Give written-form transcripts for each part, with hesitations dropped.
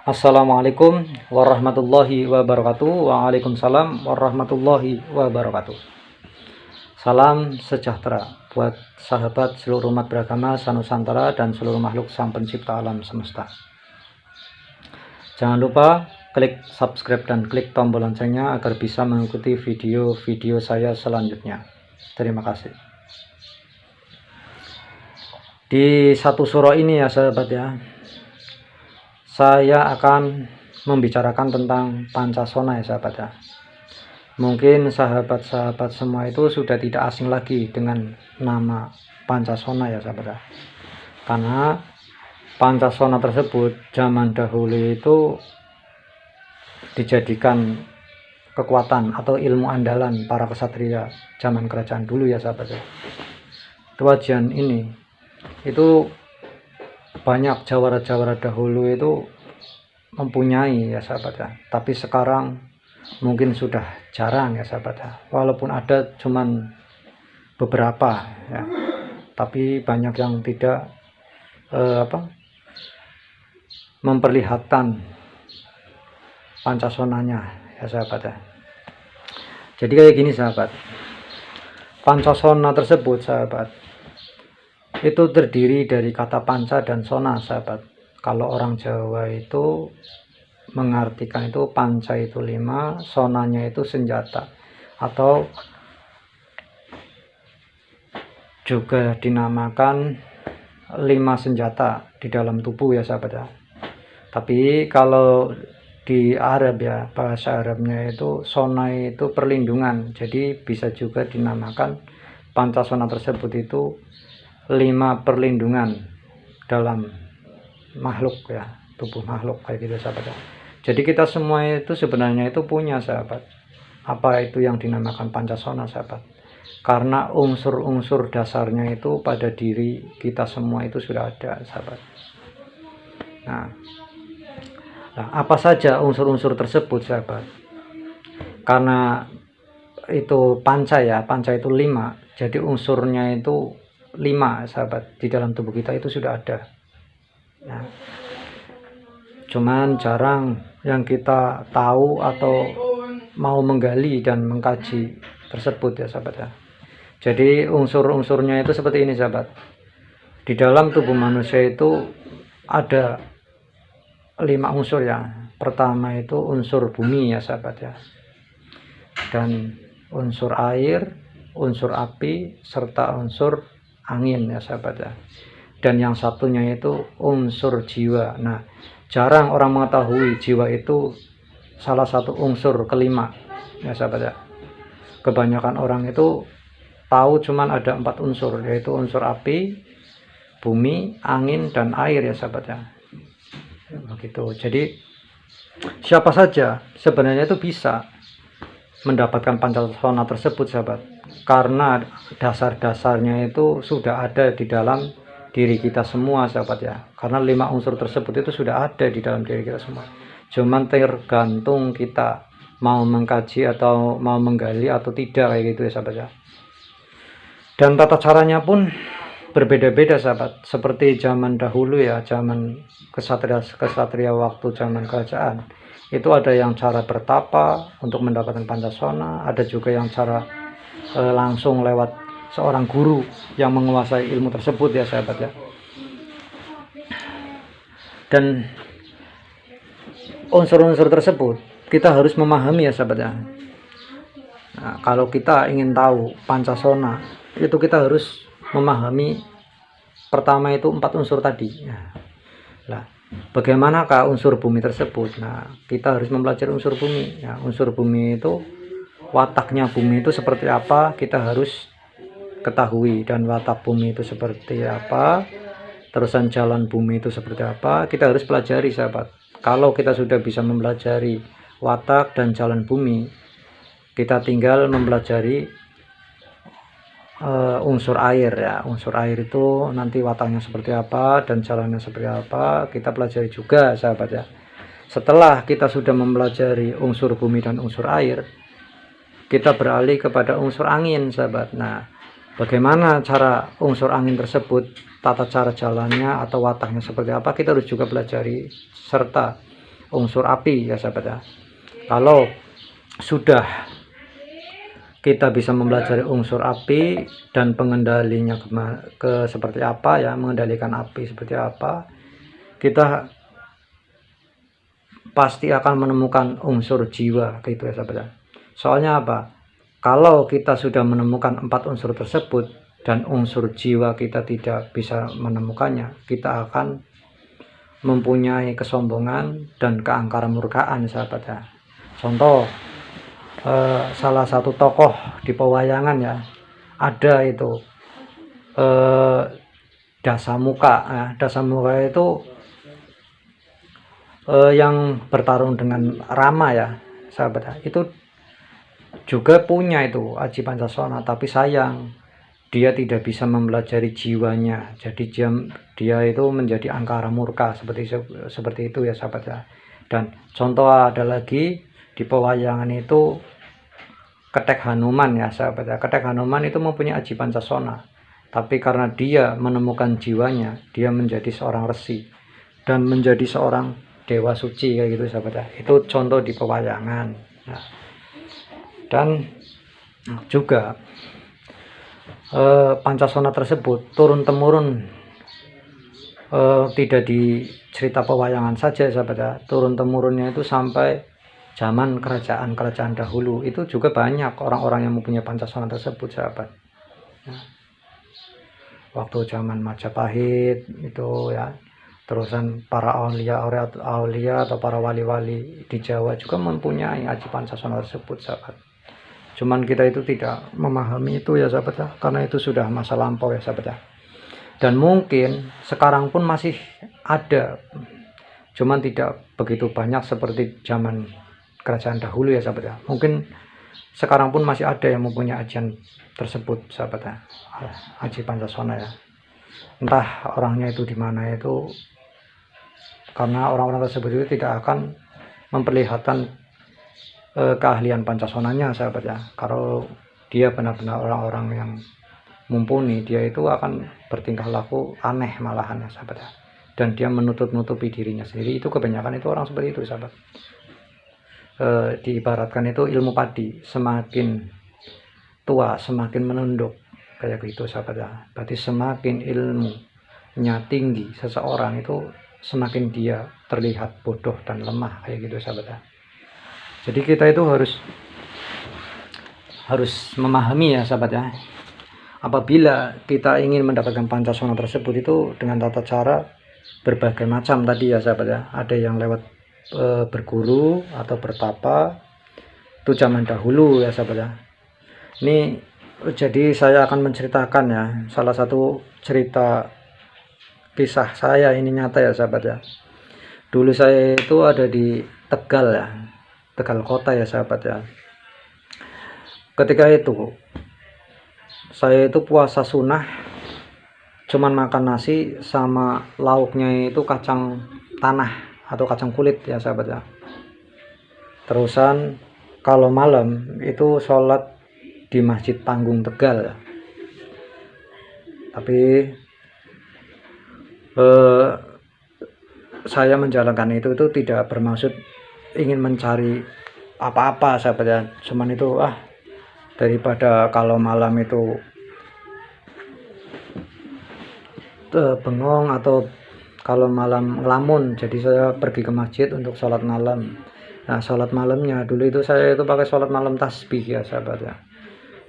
Assalamualaikum warahmatullahi wabarakatuh. Waalaikumsalam warahmatullahi wabarakatuh. Salam sejahtera buat sahabat seluruh umat beragama Sanusantara dan seluruh makhluk Sang Pencipta alam semesta. Jangan lupa klik subscribe dan klik tombol loncengnya agar bisa mengikuti video-video saya selanjutnya. Terima kasih. Di satu surah ini ya sahabat ya, saya akan membicarakan tentang Pancasona ya sahabat ya. Mungkin sahabat-sahabat semua itu sudah tidak asing lagi dengan nama Pancasona ya sahabat ya. Karena Pancasona tersebut zaman dahulu itu dijadikan kekuatan atau ilmu andalan para kesatria zaman kerajaan dulu ya sahabat ya. Kewajian ini itu banyak jawara-jawara dahulu itu mempunyai ya sahabat ya, tapi sekarang mungkin sudah jarang ya sahabat ya, walaupun ada cuman beberapa ya, tapi banyak yang tidak memperlihatkan Pancasonanya ya sahabat ya. Jadi kayak gini sahabat, Pancasona tersebut sahabat itu terdiri dari kata panca dan sona sahabat. Kalau orang Jawa itu mengartikan itu panca itu 5, sonanya itu senjata atau juga dinamakan 5 senjata di dalam tubuh ya sahabat ya. Tapi kalau di Arab ya, bahasa Arabnya itu sona itu perlindungan, jadi bisa juga dinamakan Pancasona tersebut itu 5 perlindungan dalam makhluk ya, tubuh makhluk kayak gitu sahabat ya. Jadi kita semua itu sebenarnya itu punya sahabat apa itu yang dinamakan Pancasona sahabat, karena unsur-unsur dasarnya itu pada diri kita semua itu sudah ada sahabat. Nah, apa saja unsur-unsur tersebut sahabat? Karena itu panca ya, panca itu 5, jadi unsurnya itu 5 sahabat di dalam tubuh kita itu sudah ada. Nah, cuman jarang yang kita tahu atau mau menggali dan mengkaji tersebut ya sahabat ya. Jadi unsur-unsurnya itu seperti ini sahabat. Di dalam tubuh manusia itu ada 5 unsur ya. Pertama itu unsur bumi ya sahabat ya, dan unsur air, unsur api, serta unsur angin ya sahabat ya. Dan yang satunya itu unsur jiwa. Nah, jarang orang mengetahui jiwa itu salah satu unsur kelima ya sahabat ya. Kebanyakan orang itu tahu cuman ada 4 unsur, yaitu unsur api, bumi, angin, dan air ya sahabat ya. Begitu. Jadi siapa saja sebenarnya itu bisa mendapatkan Pancasona tersebut sahabat, karena dasar-dasarnya itu sudah ada di dalam diri kita semua sahabat ya. Karena 5 unsur tersebut itu sudah ada di dalam diri kita semua, cuman tergantung kita mau mengkaji atau mau menggali atau tidak kayak gitu ya sahabat ya. Dan tata caranya pun berbeda-beda sahabat, seperti zaman dahulu ya, zaman kesatria waktu zaman kerajaan itu ada yang cara bertapa untuk mendapatkan Pancasona, ada juga yang cara langsung lewat seorang guru yang menguasai ilmu tersebut ya sahabat ya. Dan unsur-unsur tersebut kita harus memahami ya sahabat ya. Nah, kalau kita ingin tahu Pancasona itu kita harus memahami pertama itu 4 unsur tadi. Nah, bagaimanakah unsur bumi tersebut? Nah, kita harus mempelajari unsur bumi. Ya, unsur bumi itu wataknya bumi itu seperti apa kita harus ketahui, dan watak bumi itu seperti apa, terusan jalan bumi itu seperti apa, kita harus pelajari sahabat. Kalau kita sudah bisa mempelajari watak dan jalan bumi, kita tinggal mempelajari unsur air ya. Unsur air itu nanti wataknya seperti apa dan jalannya seperti apa kita pelajari juga sahabat ya. Setelah kita sudah mempelajari unsur bumi dan unsur air, kita beralih kepada unsur angin sahabat. Nah, bagaimana cara unsur angin tersebut, tata cara jalannya atau wataknya seperti apa, kita harus juga pelajari, serta unsur api ya sahabat ya. Kalau sudah kita bisa mempelajari unsur api dan pengendalinya ke seperti apa ya, mengendalikan api seperti apa, kita pasti akan menemukan unsur jiwa gitu ya sahabat ya. Soalnya apa? Kalau kita sudah menemukan 4 unsur tersebut dan unsur jiwa kita tidak bisa menemukannya, kita akan mempunyai kesombongan dan keangkara murkaan sahabat ya. Contoh, salah satu tokoh di pewayangan ya, ada itu Dasamuka ya. Dasamuka itu yang bertarung dengan Rama ya sahabat ya. Itu juga punya itu Aji Pancasona, tapi sayang dia tidak bisa mempelajari jiwanya, jadi dia itu menjadi angkara murka seperti itu ya sahabat ya. Dan contoh ada lagi di pewayangan itu Ketek Hanuman ya sahabat ya. Ketek Hanuman itu mempunyai Aji Pancasona, tapi karena dia menemukan jiwanya, dia menjadi seorang resi dan menjadi seorang dewa suci kayak gitu sahabat ya. Itu contoh di pewayangan. Nah, dan juga Pancasona tersebut turun temurun, tidak di cerita pewayangan saja sahabat ya. Turun temurunnya itu sampai zaman kerajaan dahulu itu juga banyak orang-orang yang mempunyai Pancasona tersebut sahabat. Nah, waktu zaman Majapahit itu ya, terusan para aulia atau para wali-wali di Jawa juga mempunyai Aji Pancasona tersebut sahabat. Cuman kita itu tidak memahami itu ya sahabat ya, karena itu sudah masa lampau ya sahabat ya. Dan mungkin sekarang pun masih ada, cuman tidak begitu banyak seperti zaman kerajaan dahulu ya sahabat ya. Mungkin sekarang pun masih ada yang mempunyai ajian tersebut sahabat ya, Aji Pancasona ya. Entah orangnya itu di mana itu, karena orang-orang tersebut itu tidak akan memperlihatkan keahlian Pancasonanya sahabat ya. Kalau dia benar-benar orang-orang yang mumpuni, dia itu akan bertingkah laku aneh malahan ya sahabat ya. Dan dia menutup-nutupi dirinya sendiri. Itu kebanyakan itu orang seperti itu sahabat. Diibaratkan itu ilmu padi, semakin tua semakin menunduk kayak gitu sahabat ya. Berarti semakin ilmunya tinggi seseorang itu, semakin dia terlihat bodoh dan lemah kayak gitu sahabat ya. Jadi kita itu harus memahami ya sahabat ya. Apabila kita ingin mendapatkan Pancasona tersebut itu dengan tata cara berbagai macam tadi ya sahabat ya. Ada yang lewat berguru atau bertapa, itu zaman dahulu ya sahabat ya. Ini jadi saya akan menceritakan ya salah satu cerita kisah saya, ini nyata ya sahabat ya. Dulu saya itu ada di Tegal ya, Tegal kota ya sahabat ya. Ketika itu saya itu puasa sunnah, cuman makan nasi sama lauknya itu kacang tanah atau kacang kulit ya sahabat ya. Terusan kalau malam itu sholat di Masjid Panggung Tegal ya. Tapi saya menjalankan itu tidak bermaksud ingin mencari apa-apa sahabat ya. Cuman itu daripada kalau malam itu bengong atau kalau malam ngelamun, jadi saya pergi ke masjid untuk sholat malam. Nah, sholat malamnya dulu itu saya itu pakai sholat malam tasbih ya sahabat ya,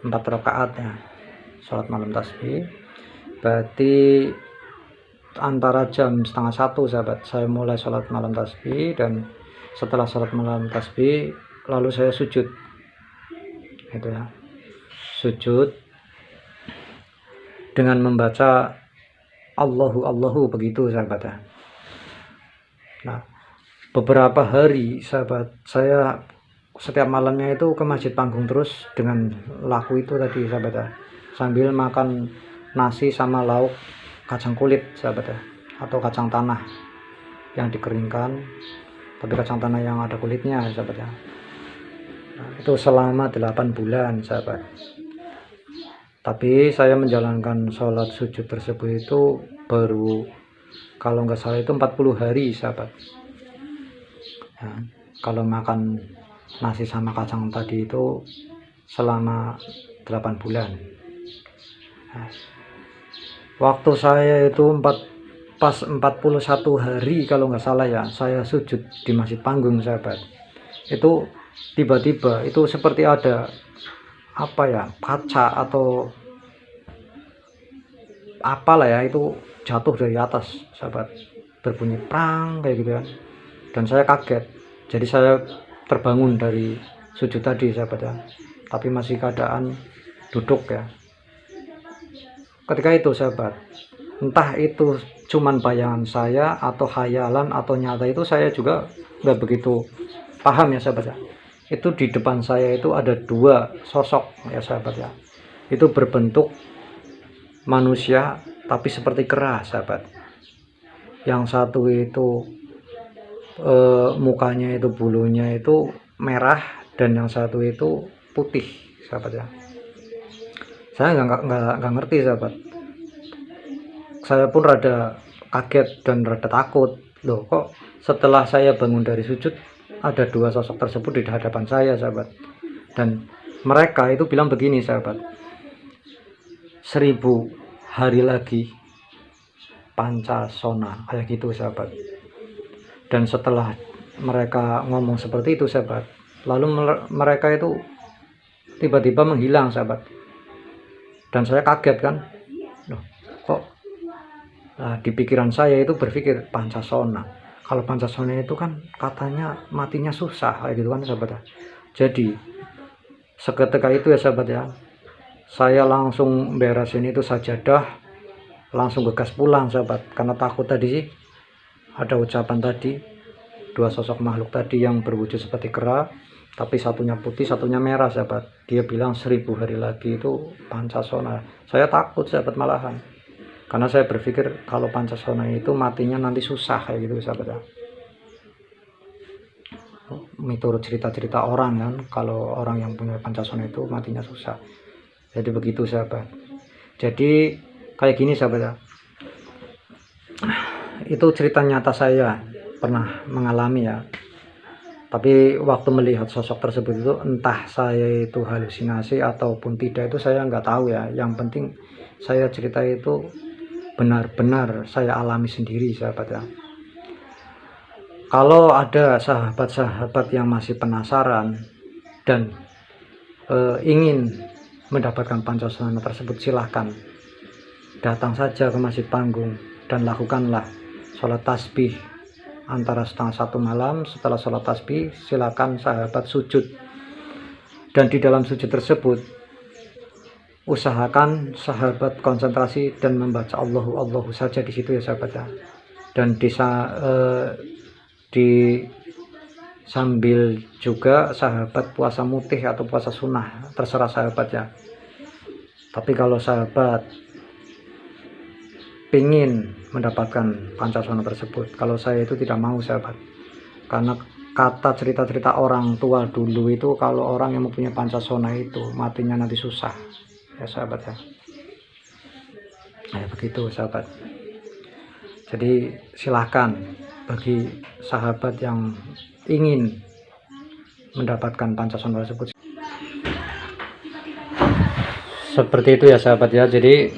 4 rakaat ya, sholat malam tasbih. Berarti antara jam 12:30 sahabat saya mulai sholat malam tasbih, dan setelah sholat malam tasbih lalu saya sujud gitu ya, sujud dengan membaca Allahu begitu sahabat ya. Nah, beberapa hari sahabat saya setiap malamnya itu ke Masjid Panggung terus dengan laku itu tadi sahabat ya, sambil makan nasi sama lauk kacang kulit sahabat ya, atau kacang tanah yang dikeringkan, tapi kacang tanah yang ada kulitnya sahabat ya. Nah, itu selama 8 bulan sahabat. Tapi saya menjalankan sholat sujud tersebut itu baru kalau nggak salah itu 40 hari sahabat. Ya, kalau makan nasi sama kacang tadi itu selama 8 bulan. Nah, waktu saya itu pas 41 hari kalau nggak salah ya, saya sujud di Masjid Panggung sahabat. Itu tiba-tiba itu seperti ada apa ya, kaca atau apalah ya, itu jatuh dari atas sahabat, berbunyi prang kayak gitu ya. Dan saya kaget, jadi saya terbangun dari sujud tadi sahabat ya, tapi masih keadaan duduk ya. Ketika itu sahabat, entah itu cuman bayangan saya atau khayalan atau nyata, itu saya juga nggak begitu paham ya sahabat ya. Itu di depan saya itu ada 2 sosok ya sahabat ya, itu berbentuk manusia tapi seperti kera sahabat. Yang satu itu mukanya itu, bulunya itu merah, dan yang satu itu putih sahabat ya. Saya nggak ngerti sahabat, saya pun rada kaget dan rada takut, loh kok setelah saya bangun dari sujud ada 2 sosok tersebut di hadapan saya sahabat. Dan mereka itu bilang begini sahabat, 1000 hari lagi Pancasona, kayak gitu sahabat. Dan setelah mereka ngomong seperti itu sahabat, lalu mereka itu tiba-tiba menghilang sahabat. Dan saya kaget kan, loh kok. Nah, di pikiran saya itu berpikir Pancasona, kalau Pancasona itu kan katanya matinya susah kayak gitu kan sahabat ya. Jadi seketika itu ya sahabat ya, saya langsung beresin itu sajadah, langsung gegas pulang sahabat, karena takut tadi sih ada ucapan tadi, 2 sosok makhluk tadi yang berwujud seperti kera tapi satunya putih satunya merah sahabat. Dia bilang 1000 hari lagi itu Pancasona. Saya takut sahabat malahan, karena saya berpikir kalau Pancasona itu matinya nanti susah kayak gitu sahabat ya. Menurut cerita-cerita orang kan, kalau orang yang punya Pancasona itu matinya susah. Jadi begitu sahabat. Jadi kayak gini sahabat ya, itu cerita nyata saya pernah mengalami ya. Tapi waktu melihat sosok tersebut itu, entah saya itu halusinasi ataupun tidak, itu saya nggak tahu ya. Yang penting saya cerita itu benar-benar saya alami sendiri sahabat ya. Kalau ada sahabat-sahabat yang masih penasaran dan ingin mendapatkan Pancasona tersebut, silahkan datang saja ke Masjid Panggung dan lakukanlah sholat tasbih antara 1:30 malam. Setelah sholat tasbih silakan sahabat sujud, dan di dalam sujud tersebut usahakan sahabat konsentrasi dan membaca Allahu saja di situ ya sahabat ya. Dan sambil juga sahabat puasa mutih atau puasa sunnah, terserah sahabat ya. Tapi kalau sahabat pingin mendapatkan Pancasona tersebut, kalau saya itu tidak mau sahabat, karena kata cerita-cerita orang tua dulu itu, kalau orang yang mempunyai Pancasona itu matinya nanti susah ya sahabat ya. Nah, begitu sahabat. Jadi silahkan bagi sahabat yang ingin mendapatkan Pancasona tersebut, seperti itu ya sahabat ya. Jadi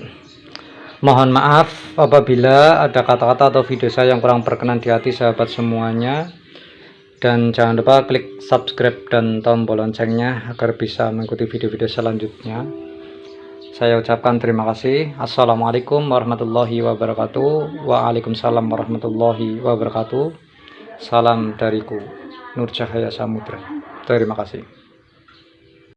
mohon maaf apabila ada kata-kata atau video saya yang kurang berkenan di hati sahabat semuanya. Dan jangan lupa klik subscribe dan tombol loncengnya agar bisa mengikuti video-video selanjutnya. Saya ucapkan terima kasih. Assalamualaikum warahmatullahi wabarakatuh. Waalaikumsalam warahmatullahi wabarakatuh. Salam dariku, Nur Cahaya Samudra. Terima kasih.